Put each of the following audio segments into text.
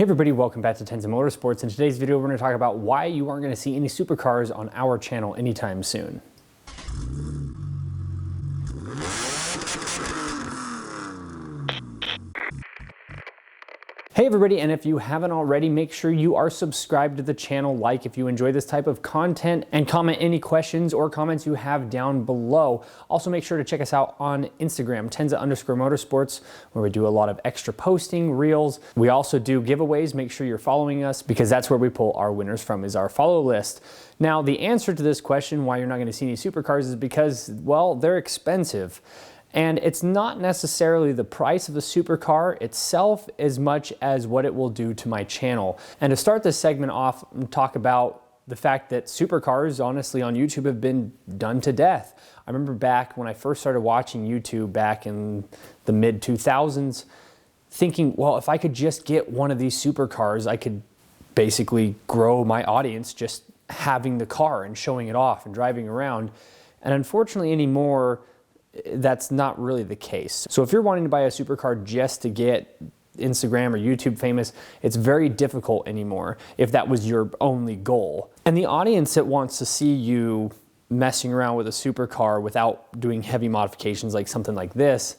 Hey everybody, welcome back to Tenza Motorsports. In today's video, we're going to talk about why you aren't going to see any supercars on our channel anytime soon. Hey everybody, and if you haven't already, make sure you are subscribed to the channel, like if you enjoy this type of content, and comment any questions or comments you have down below. Also make sure to check us out on Instagram, Tenza_Motorsports, where we do a lot of extra posting, reels. We also do giveaways. Make sure you're following us because that's where we pull our winners from, is our follow list. Now, the answer to this question, why you're not going to see any supercars, is because, well, they're expensive. And it's not necessarily the price of the supercar itself as much as what it will do to my channel. And to start this segment off, talk about the fact that supercars, honestly, on YouTube have been done to death. I remember back when I first started watching YouTube back in the mid-2000s, thinking, well, if I could just get one of these supercars, I could basically grow my audience just having the car and showing it off and driving around. And unfortunately anymore, that's not really the case. So if you're wanting to buy a supercar just to get Instagram or YouTube famous, it's very difficult anymore if that was your only goal. And the audience that wants to see you messing around with a supercar without doing heavy modifications like something like this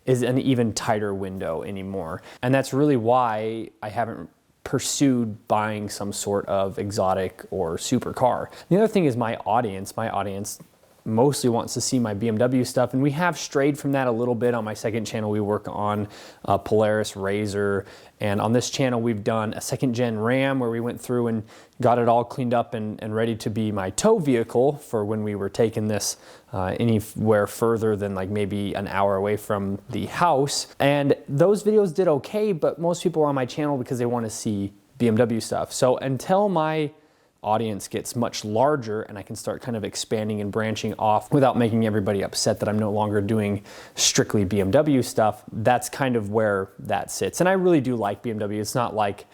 is an even tighter window anymore. And that's really why I haven't pursued buying some sort of exotic or supercar. The other thing is my audience mostly wants to see my BMW stuff, and we have strayed from that a little bit. On my second channel, we work on Polaris, Razor, and on this channel, we've done a second gen Ram where we went through and got it all cleaned up and ready to be my tow vehicle for when we were taking this anywhere further than like maybe an hour away from the house. And those videos did okay, but most people are on my channel because they want to see BMW stuff. So until my audience gets much larger and I can start kind of expanding and branching off without making everybody upset that I'm no longer doing strictly BMW stuff, that's kind of where that sits. And I really do like BMW. It's not like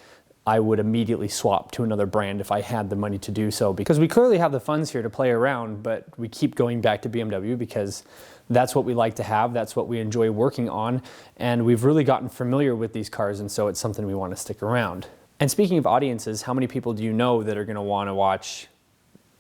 I would immediately swap to another brand if I had the money to do so, because we clearly have the funds here to play around, but we keep going back to BMW because that's what we like to have, that's what we enjoy working on, and we've really gotten familiar with these cars, and so it's something we want to stick around. And speaking of audiences, how many people do you know that are going to want to watch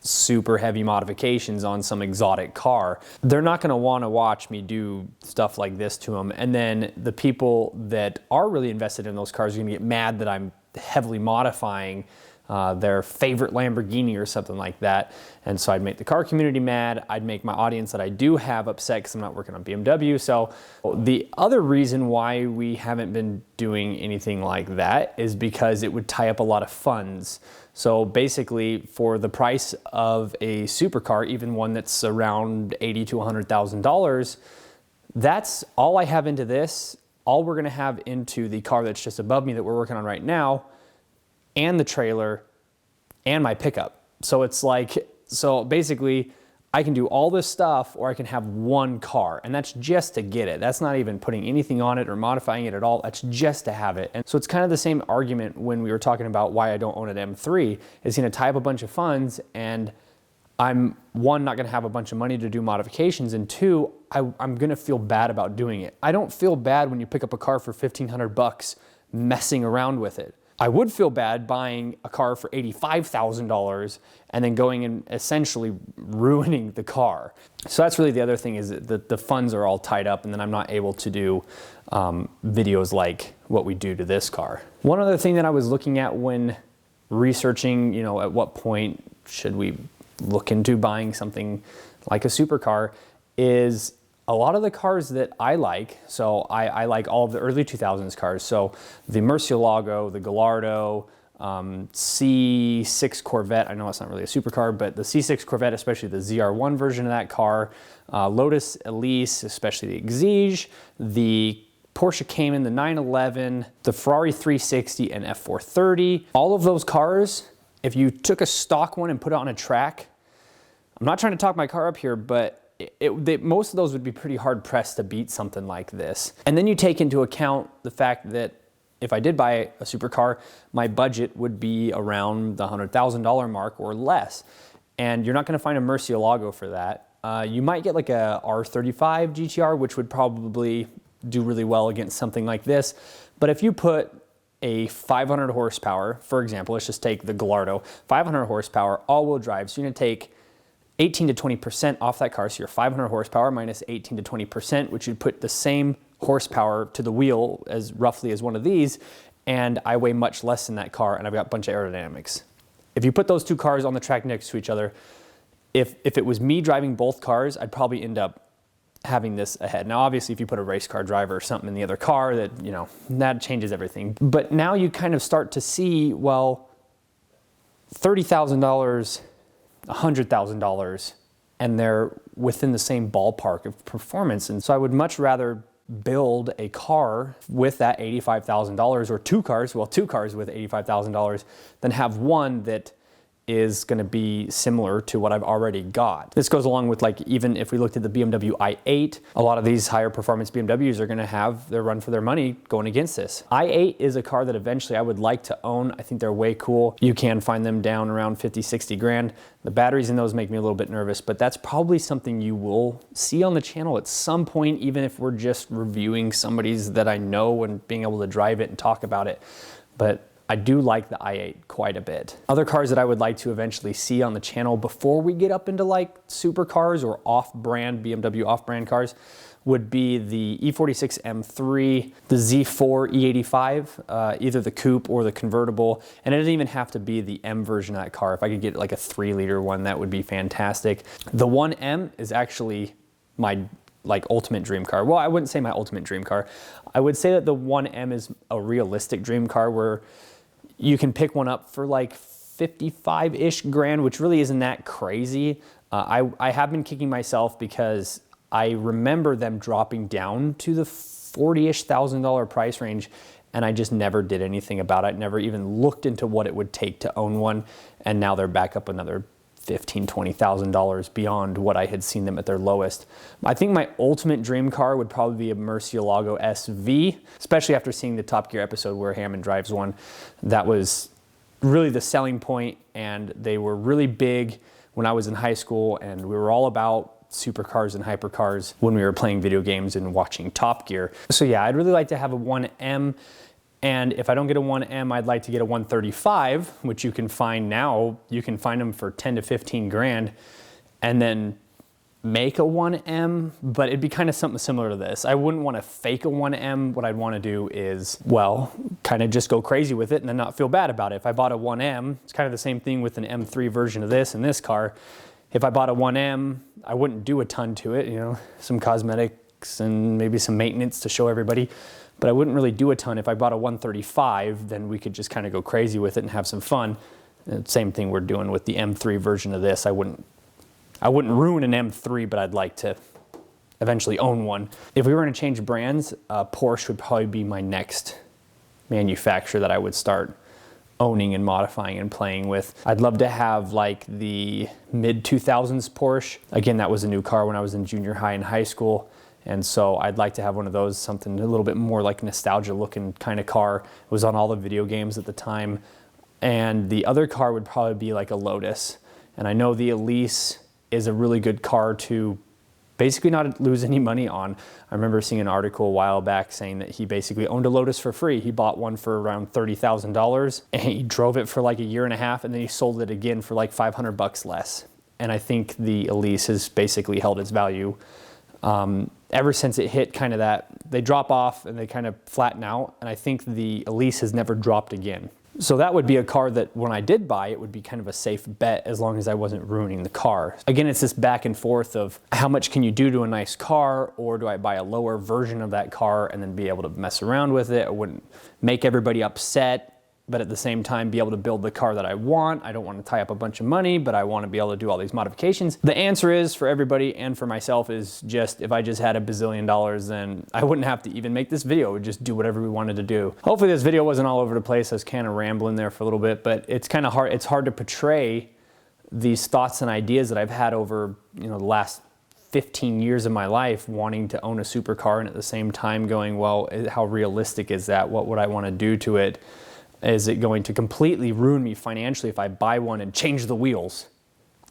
super heavy modifications on some exotic car? They're not going to want to watch me do stuff like this to them. And then the people that are really invested in those cars are going to get mad that I'm heavily modifying their favorite Lamborghini or something like that. And so I'd make the car community mad. I'd make my audience that I do have upset because I'm not working on BMW. So the other reason why we haven't been doing anything like that is because it would tie up a lot of funds. So basically, for the price of a supercar, even one that's around $80,000 to $100,000, that's all I have into this. All we're gonna have into the car that's just above me that we're working on right now, and the trailer, and my pickup. So it's like, so basically, I can do all this stuff, or I can have one car, and that's just to get it. That's not even putting anything on it or modifying it at all. That's just to have it. And so it's kind of the same argument when we were talking about why I don't own an M3. It's gonna tie up a bunch of funds, and I'm, one, not gonna have a bunch of money to do modifications, and two, I'm gonna feel bad about doing it. I don't feel bad when you pick up a car for 1,500 bucks messing around with it. I would feel bad buying a car for $85,000 and then going and essentially ruining the car. So that's really the other thing, is that the funds are all tied up, and then I'm not able to do videos like what we do to this car. One other thing that I was looking at when researching, you know, at what point should we look into buying something like a supercar, is a lot of the cars that I like. So I like all of the early 2000s cars. So the Murcielago, the Gallardo, C6 Corvette. I know it's not really a supercar, but the C6 Corvette, especially the ZR1 version of that car, Lotus Elise, especially the Exige, the Porsche Cayman, the 911, the Ferrari 360 and F430. All of those cars, if you took a stock one and put it on a track, I'm not trying to talk my car up here, but most of those would be pretty hard pressed to beat something like this. And then you take into account the fact that if I did buy a supercar, my budget would be around the $100,000 mark or less. And you're not gonna find a Murcielago for that. You might get like a R35 GTR, which would probably do really well against something like this. But if you put a 500 horsepower, for example, let's just take the Gallardo, 500 horsepower, all-wheel drive. So you're gonna take 18 to 20% off that car. So your 500 horsepower minus 18 to 20%, which would put the same horsepower to the wheel as roughly as one of these. And I weigh much less than that car, and I've got a bunch of aerodynamics. If you put those two cars on the track next to each other, if it was me driving both cars, I'd probably end up having this ahead. Now, obviously, if you put a race car driver or something in the other car, that, you know, that changes everything. But now you kind of start to see, well, $30,000, $100,000, and they're within the same ballpark of performance. And so I would much rather build a car with that $85,000, or two cars with $85,000, than have one that is going to be similar to what I've already got. This goes along with, like, even if we looked at the BMW i8, a lot of these higher performance BMWs are going to have their run for their money going against this. i8 is a car that eventually I would like to own. I think they're way cool. You can find them down around 50, 60 grand. The batteries in those make me a little bit nervous, but that's probably something you will see on the channel at some point, even if we're just reviewing somebody's that I know and being able to drive it and talk about it. But I do like the i8 quite a bit. Other cars that I would like to eventually see on the channel before we get up into like supercars or off-brand, BMW off-brand cars, would be the E46 M3, the Z4 E85, either the coupe or the convertible. And it doesn't even have to be the M version of that car. If I could get like a 3-liter one, that would be fantastic. The 1M is actually my like ultimate dream car. Well, I wouldn't say my ultimate dream car. I would say that the 1M is a realistic dream car where you can pick one up for like 55-ish grand, which really isn't that crazy. I have been kicking myself because I remember them dropping down to the $40-ish thousand price range, and I just never did anything about it. Never even looked into what it would take to own one, and now they're back up another $15,000, $20,000 beyond what I had seen them at their lowest. I think my ultimate dream car would probably be a Murcielago SV, especially after seeing the Top Gear episode where Hammond drives one. That was really the selling point, and they were really big when I was in high school, and we were all about supercars and hypercars when we were playing video games and watching Top Gear. So yeah, I'd really like to have a 1M. And if I don't get a 1M, I'd like to get a 135, which you can find now. You can find them for 10 to 15 grand, and then make a 1M, but it'd be kind of something similar to this. I wouldn't want to fake a 1M. What I'd want to do is, well, kind of just go crazy with it and then not feel bad about it. If I bought a 1M, it's kind of the same thing with an M3 version of this in this car. If I bought a 1M, I wouldn't do a ton to it, you know, some cosmetics and maybe some maintenance to show everybody. But I wouldn't really do a ton. If I bought a 135, then we could just kind of go crazy with it and have some fun. And same thing we're doing with the M3 version of this. I wouldn't ruin an M3, but I'd like to eventually own one. If we were going to change brands, Porsche would probably be my next manufacturer that I would start owning and modifying and playing with. I'd love to have like the mid-2000s Porsche. Again, that was a new car when I was in junior high and high school. And so I'd like to have one of those, something a little bit more like nostalgia looking kind of car. It was on all the video games at the time. And the other car would probably be like a Lotus. And I know the Elise is a really good car to basically not lose any money on. I remember seeing an article a while back saying that he basically owned a Lotus for free. He bought one for around $30,000 and he drove it for like a year and a half, and then he sold it again for like $500 less. And I think the Elise has basically held its value ever since it hit kind of that, they drop off and they kind of flatten out. And I think the Elise has never dropped again. So that would be a car that when I did buy, it would be kind of a safe bet as long as I wasn't ruining the car. Again, it's this back and forth of how much can you do to a nice car, or do I buy a lower version of that car and then be able to mess around with it? I wouldn't make everybody upset, but at the same time be able to build the car that I want. I don't want to tie up a bunch of money, but I want to be able to do all these modifications. The answer is, for everybody and for myself, is just if I just had $1 bazillion, then I wouldn't have to even make this video. I would just do whatever we wanted to do. Hopefully this video wasn't all over the place. I was kind of rambling there for a little bit, but it's kind of hard. It's hard to portray these thoughts and ideas that I've had over, you know, the last 15 years of my life, wanting to own a supercar, and at the same time going, well, how realistic is that? What would I want to do to it? Is it going to completely ruin me financially if I buy one and change the wheels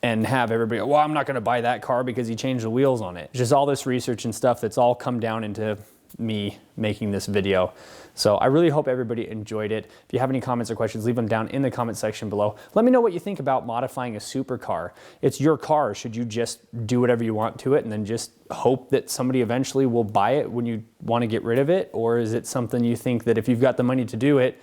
and have everybody go, well, I'm not going to buy that car because he changed the wheels on it? Just all this research and stuff that's all come down into me making this video. So I really hope everybody enjoyed it. If you have any comments or questions, leave them down in the comment section below. Let me know what you think about modifying a supercar. It's your car. Should you just do whatever you want to it and then just hope that somebody eventually will buy it when you want to get rid of it? Or is it something you think that if you've got the money to do it,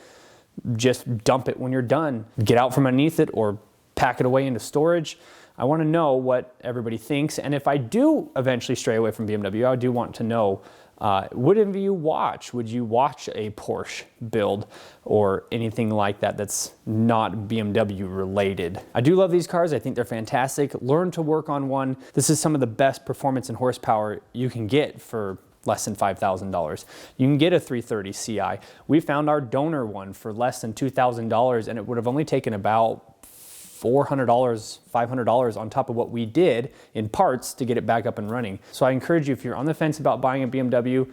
just dump it when you're done, get out from underneath it, or pack it away into storage? I want to know what everybody thinks. And if I do eventually stray away from BMW, I do want to know, would any of you watch? Would you watch a Porsche build or anything like that that's not BMW related? I do love these cars. I think they're fantastic. Learn to work on one. This is some of the best performance and horsepower you can get for less than $5,000. You can get a 330 Ci. We found our donor one for less than $2,000, and it would have only taken about $400, $500 on top of what we did in parts to get it back up and running. So I encourage you, if you're on the fence about buying a BMW,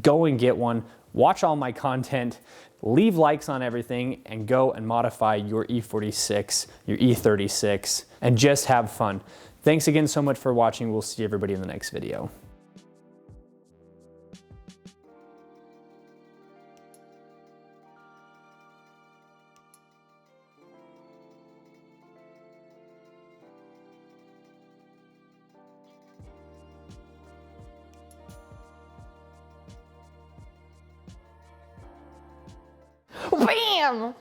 go and get one. Watch all my content, leave likes on everything, and go and modify your E46, your E36, and just have fun. Thanks again so much for watching. We'll see everybody in the next video. Bam!